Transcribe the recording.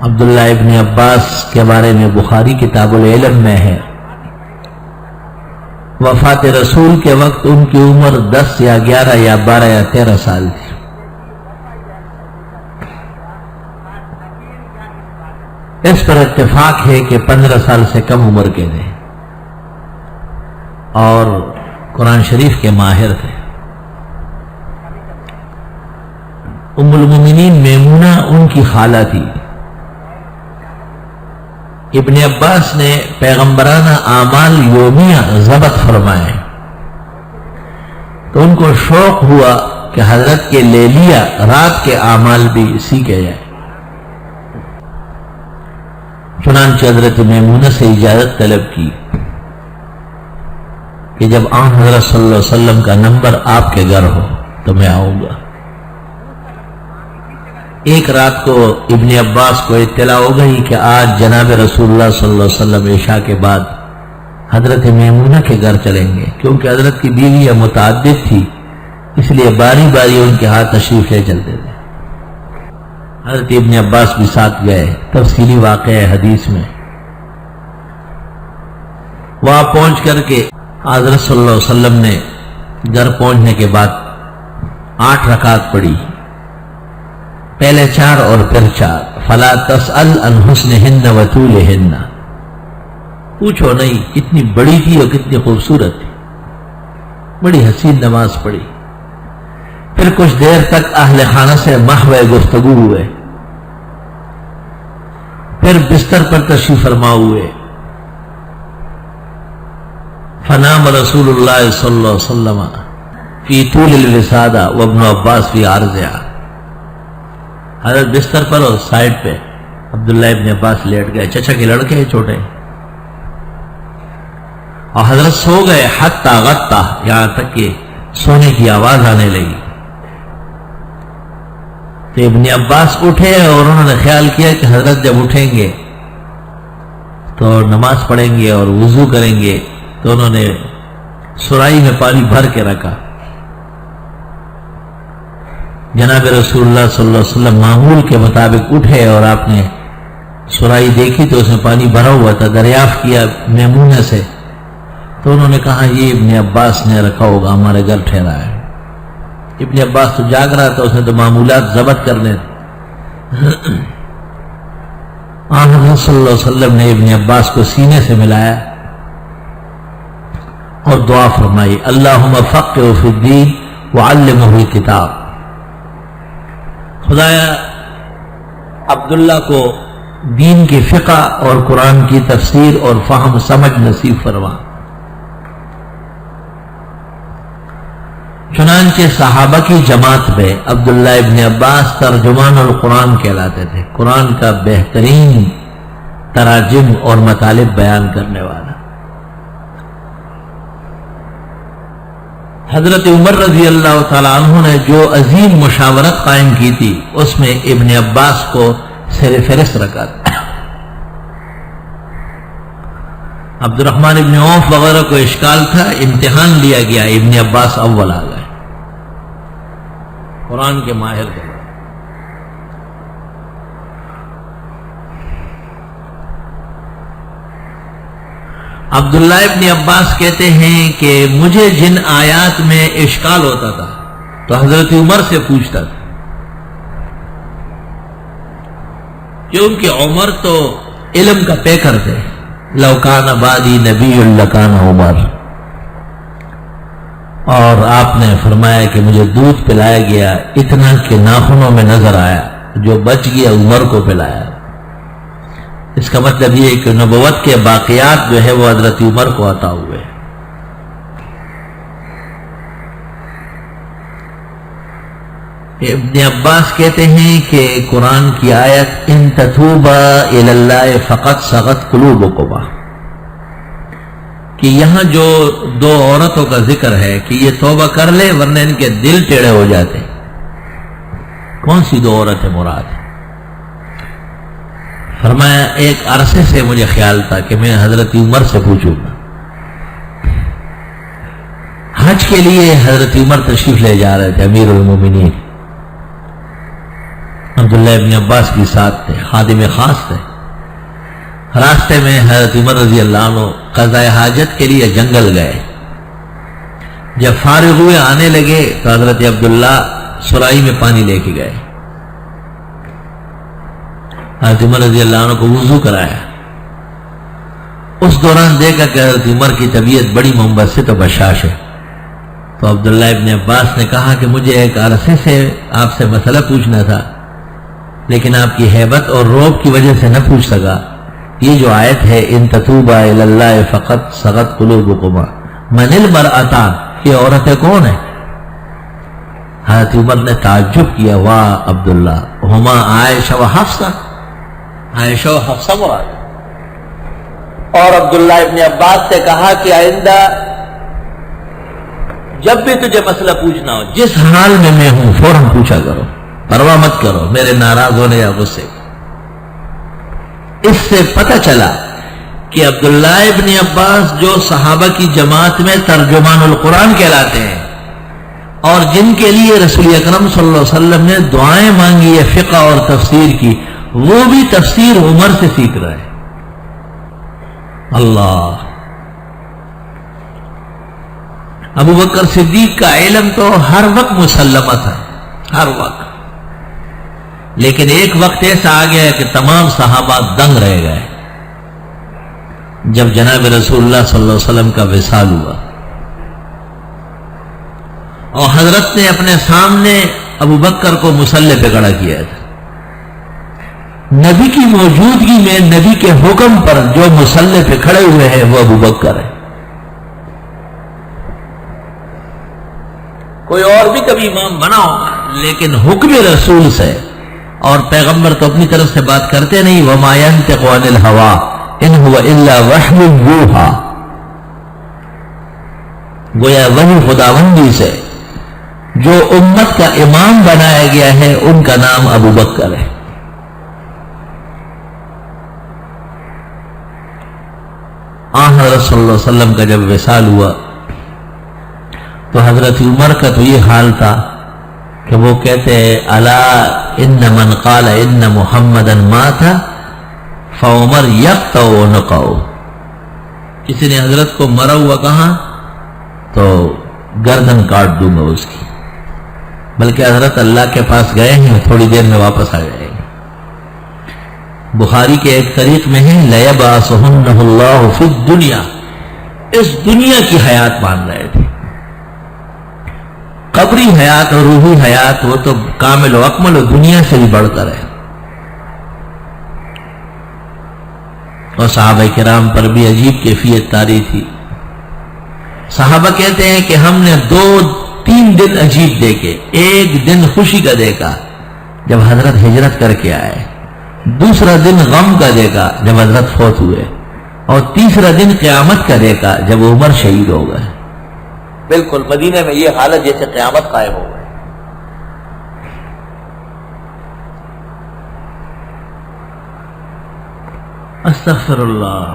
عبداللہ ابن عباس کے بارے میں بخاری کتاب العلم میں ہے، وفات رسول کے وقت ان کی عمر 10 یا 11 یا 12 یا 13 سال تھی۔ اس پر اتفاق ہے کہ 15 سال سے کم عمر کے تھے اور قرآن شریف کے ماہر تھے۔ ام المومنین میمونہ ان کی خالہ تھی۔ ابن عباس نے پیغمبرانہ اعمال یومیہ ضبط فرمائے تو ان کو شوق ہوا کہ حضرت کے لیلیہ رات کے اعمال بھی سیکھے جائے۔ چنانچہ حضرت میمونہ سے اجازت طلب کی کہ جب آن حضرت صلی اللہ علیہ وسلم کا نمبر آپ کے گھر ہو تو میں آؤں گا۔ ایک رات کو ابن عباس کو اطلاع ہو گئی کہ آج جناب رسول اللہ صلی اللہ علیہ وسلم عشاء کے بعد حضرت میمونہ کے گھر چلیں گے، کیونکہ حضرت کی بیویاں متعدد تھی، اس لیے باری باری ان کے ہاتھ تشریف لے چلتے تھے۔ حضرت ابن عباس بھی ساتھ گئے، تفصیلی واقعہ ہے حدیث میں۔ وہاں پہنچ کر کے حضرت صلی اللہ علیہ وسلم نے گھر پہنچنے کے بعد 8 رکعت پڑھی، پہلے 4 اور پھر 4۔ فلا تسأل عن حسنہن وطولہن، پوچھو نہیں کتنی بڑی تھی اور کتنی خوبصورت تھی، بڑی حسین نماز پڑھی۔ پھر کچھ دیر تک اہل خانہ سے محو گفتگو ہوئے، پھر بستر پر تشریف فرما ہوئے۔ فنام رسول اللہ صلی اللہ علیہ وسلم فی طول الوسادہ وابن عباس فی عرضہا، حضرت بستر پر اور سائڈ پہ عبداللہ ابن عباس لیٹ گئے، چچا کے لڑکے ہیں چھوٹے، اور حضرت سو گئے حتی غطا، یہاں تک کہ سونے کی آواز آنے لگی۔ تو ابن عباس اٹھے اور انہوں نے خیال کیا کہ حضرت جب اٹھیں گے تو نماز پڑھیں گے اور وضو کریں گے، تو انہوں نے سرائی میں پانی بھر کے رکھا۔ جناب رسول اللہ صلی اللہ علیہ وسلم معمول کے مطابق اٹھے اور آپ نے سرائی دیکھی تو اس میں پانی بھرا ہوا تھا، دریافت کیا میمونہ سے، تو انہوں نے کہا یہ ابن عباس نے رکھا ہوگا، ہمارے گھر ٹھہرا ہے۔ ابن عباس تو جاگ رہا تھا، اس نے تو معمولات ضبط کرنے تھے۔ حضرت صلی اللہ علیہ وسلم نے ابن عباس کو سینے سے ملایا اور دعا فرمائی، اللہم فقہہ فی الدین وعلمہ الکتاب، خدایا عبداللہ کو دین کی فقہ اور قرآن کی تفسیر اور فہم سمجھ نصیب فرما۔ چنانچہ صحابہ کی جماعت میں عبداللہ ابن عباس ترجمان القرآن کہلاتے تھے، قرآن کا بہترین تراجم اور مطالب بیان کرنے والا۔ حضرت عمر رضی اللہ تعالیٰ عنہ نے جو عظیم مشاورت قائم کی تھی، اس میں ابن عباس کو سر فہرست رکھا تھا۔ عبد الرحمن ابن عوف وغیرہ کو اشکال تھا، امتحان لیا گیا، ابن عباس اول آ گئے، قرآن کے ماہر تھے۔ عبداللہ ابن عباس کہتے ہیں کہ مجھے جن آیات میں اشکال ہوتا تھا تو حضرت عمر سے پوچھتا تھا، کیونکہ عمر تو علم کا پیکر تھے، لو کان بعدی نبی لکان عمر، اور آپ نے فرمایا کہ مجھے دودھ پلایا گیا اتنا کہ ناخنوں میں نظر آیا، جو بچ گیا عمر کو پلایا۔ اس کا مطلب یہ ہے کہ نبوت کے باقیات جو ہے وہ حضرت عمر کو عطا ہوئے۔ ابن عباس کہتے ہیں کہ قرآن کی آیت ان تتوبا الی اللہ فقد صغت قلوبکما، کہ یہاں جو 2 عورتوں کا ذکر ہے کہ یہ توبہ کر لے ورنہ ان کے دل ٹیڑے ہو جاتے۔ کون سی 2 عورتیں مراد؟ فرمایا ایک عرصے سے مجھے خیال تھا کہ میں حضرت عمر سے پوچھوں گا۔ حج کے لیے حضرت عمر تشریف لے جا رہے تھے، امیر المومنین، عبداللہ ابن عباس کی ساتھ تھے، خادم خاص تھے۔ راستے میں حضرت عمر رضی اللہ عنہ قضاء حاجت کے لیے جنگل گئے۔ جب فارغ ہوئے آنے لگے تو حضرت عبداللہ سرائی میں پانی لے کے گئے۔ حضرت عمر رضی اللہ عنہ کو وضو کرایا۔ اس دوران دیکھا کہ حضرت عمر کی طبیعت بڑی منبسط و بشاش ہے، تو عبداللہ ابن عباس نے کہا کہ مجھے ایک عرصے سے آپ سے مسئلہ پوچھنا تھا، لیکن آپ کی ہیبت اور رعب کی وجہ سے نہ پوچھ سکا۔ یہ جو آیت ہے ان تتوبا الی اللہ فقط صغت قلوبکما من المرأتان، یہ عورتیں کون ہیں؟ حضرت عمر نے تعجب کیا، واہ عبداللہ، ہما عائشہ و حفصہ، عائشہ و حفصہ مراد۔ اور عبداللہ ابن عباس سے کہا کہ آئندہ جب بھی تجھے مسئلہ پوچھنا ہو، جس حال میں میں ہوں فوراً پوچھا کرو، پرواہ مت کرو میرے ناراض ہونے یا غصے۔ اس سے پتہ چلا کہ عبداللہ ابن عباس جو صحابہ کی جماعت میں ترجمان القرآن کہلاتے ہیں اور جن کے لیے رسول اکرم صلی اللہ علیہ وسلم نے دعائیں مانگی ہے فقہ اور تفسیر کی، وہ بھی تفسیر عمر سے سیکھ رہے ہیں۔ اللہ، ابو بکر صدیق کا علم تو ہر وقت مسلمہ تھا، ہر وقت، لیکن ایک وقت ایسا آ گیا کہ تمام صحابہ دنگ رہ گئے جب جناب رسول اللہ صلی اللہ علیہ وسلم کا وصال ہوا، اور حضرت نے اپنے سامنے ابو بکر کو مصلی پہ کھڑا کیا تھا۔ نبی کی موجودگی میں نبی کے حکم پر جو مصلی پہ کھڑے ہوئے ہیں وہ ابو بکر ہے۔ کوئی اور بھی کبھی امام بنا ہوگا، لیکن حکم رسول سے، اور پیغمبر تو اپنی طرف سے بات کرتے نہیں، وَمَا يَنْتِقُ عَنِ الْهَوَىٰ إِنْ هُوَ إِلَّا وَحْيٌ يُوحَىٰ، گویا وحی خداوندی سے جو امت کا امام بنایا گیا ہے ان کا نام ابو بکر ہے۔ حضرت صلی اللہ علیہ وسلم کا جب وصال ہوا تو حضرت عمر کا تو یہ حال تھا کہ وہ کہتے ہیں الا ان من قال ان محمدا مات فعمر یقطع عنقہ، کسی نے حضرت کو مرا ہوا کہا تو گردن کاٹ دوں گا اس کی، بلکہ حضرت اللہ کے پاس گئے ہیں، تھوڑی دیر میں واپس آ جائیں گے۔ بخاری کے ایک طریق میں ہے لَيَبْعَثُهُنَّهُ اللَّهُ فِي الدُّنْيَا، اس دنیا کی حیات مان رہے تھے، قبری حیات اور روحی حیات وہ تو کامل و اکمل و دنیا سے بھی بڑھ کر ہے۔ اور صحابہ کرام پر بھی عجیب کیفیت طاری تھی۔ صحابہ کہتے ہیں کہ ہم نے 2-3 دن عجیب دیکھے، ایک دن خوشی کا دیکھا جب حضرت ہجرت کر کے آئے، دوسرا دن غم کا دیکھا جب حضرت فوت ہوئے، اور تیسرا دن قیامت کا دیکھا جب عمر شہید ہو گئے۔ بالکل مدینہ میں یہ حالت جیسے قیامت قائم ہو گئی۔ استغفر اللہ۔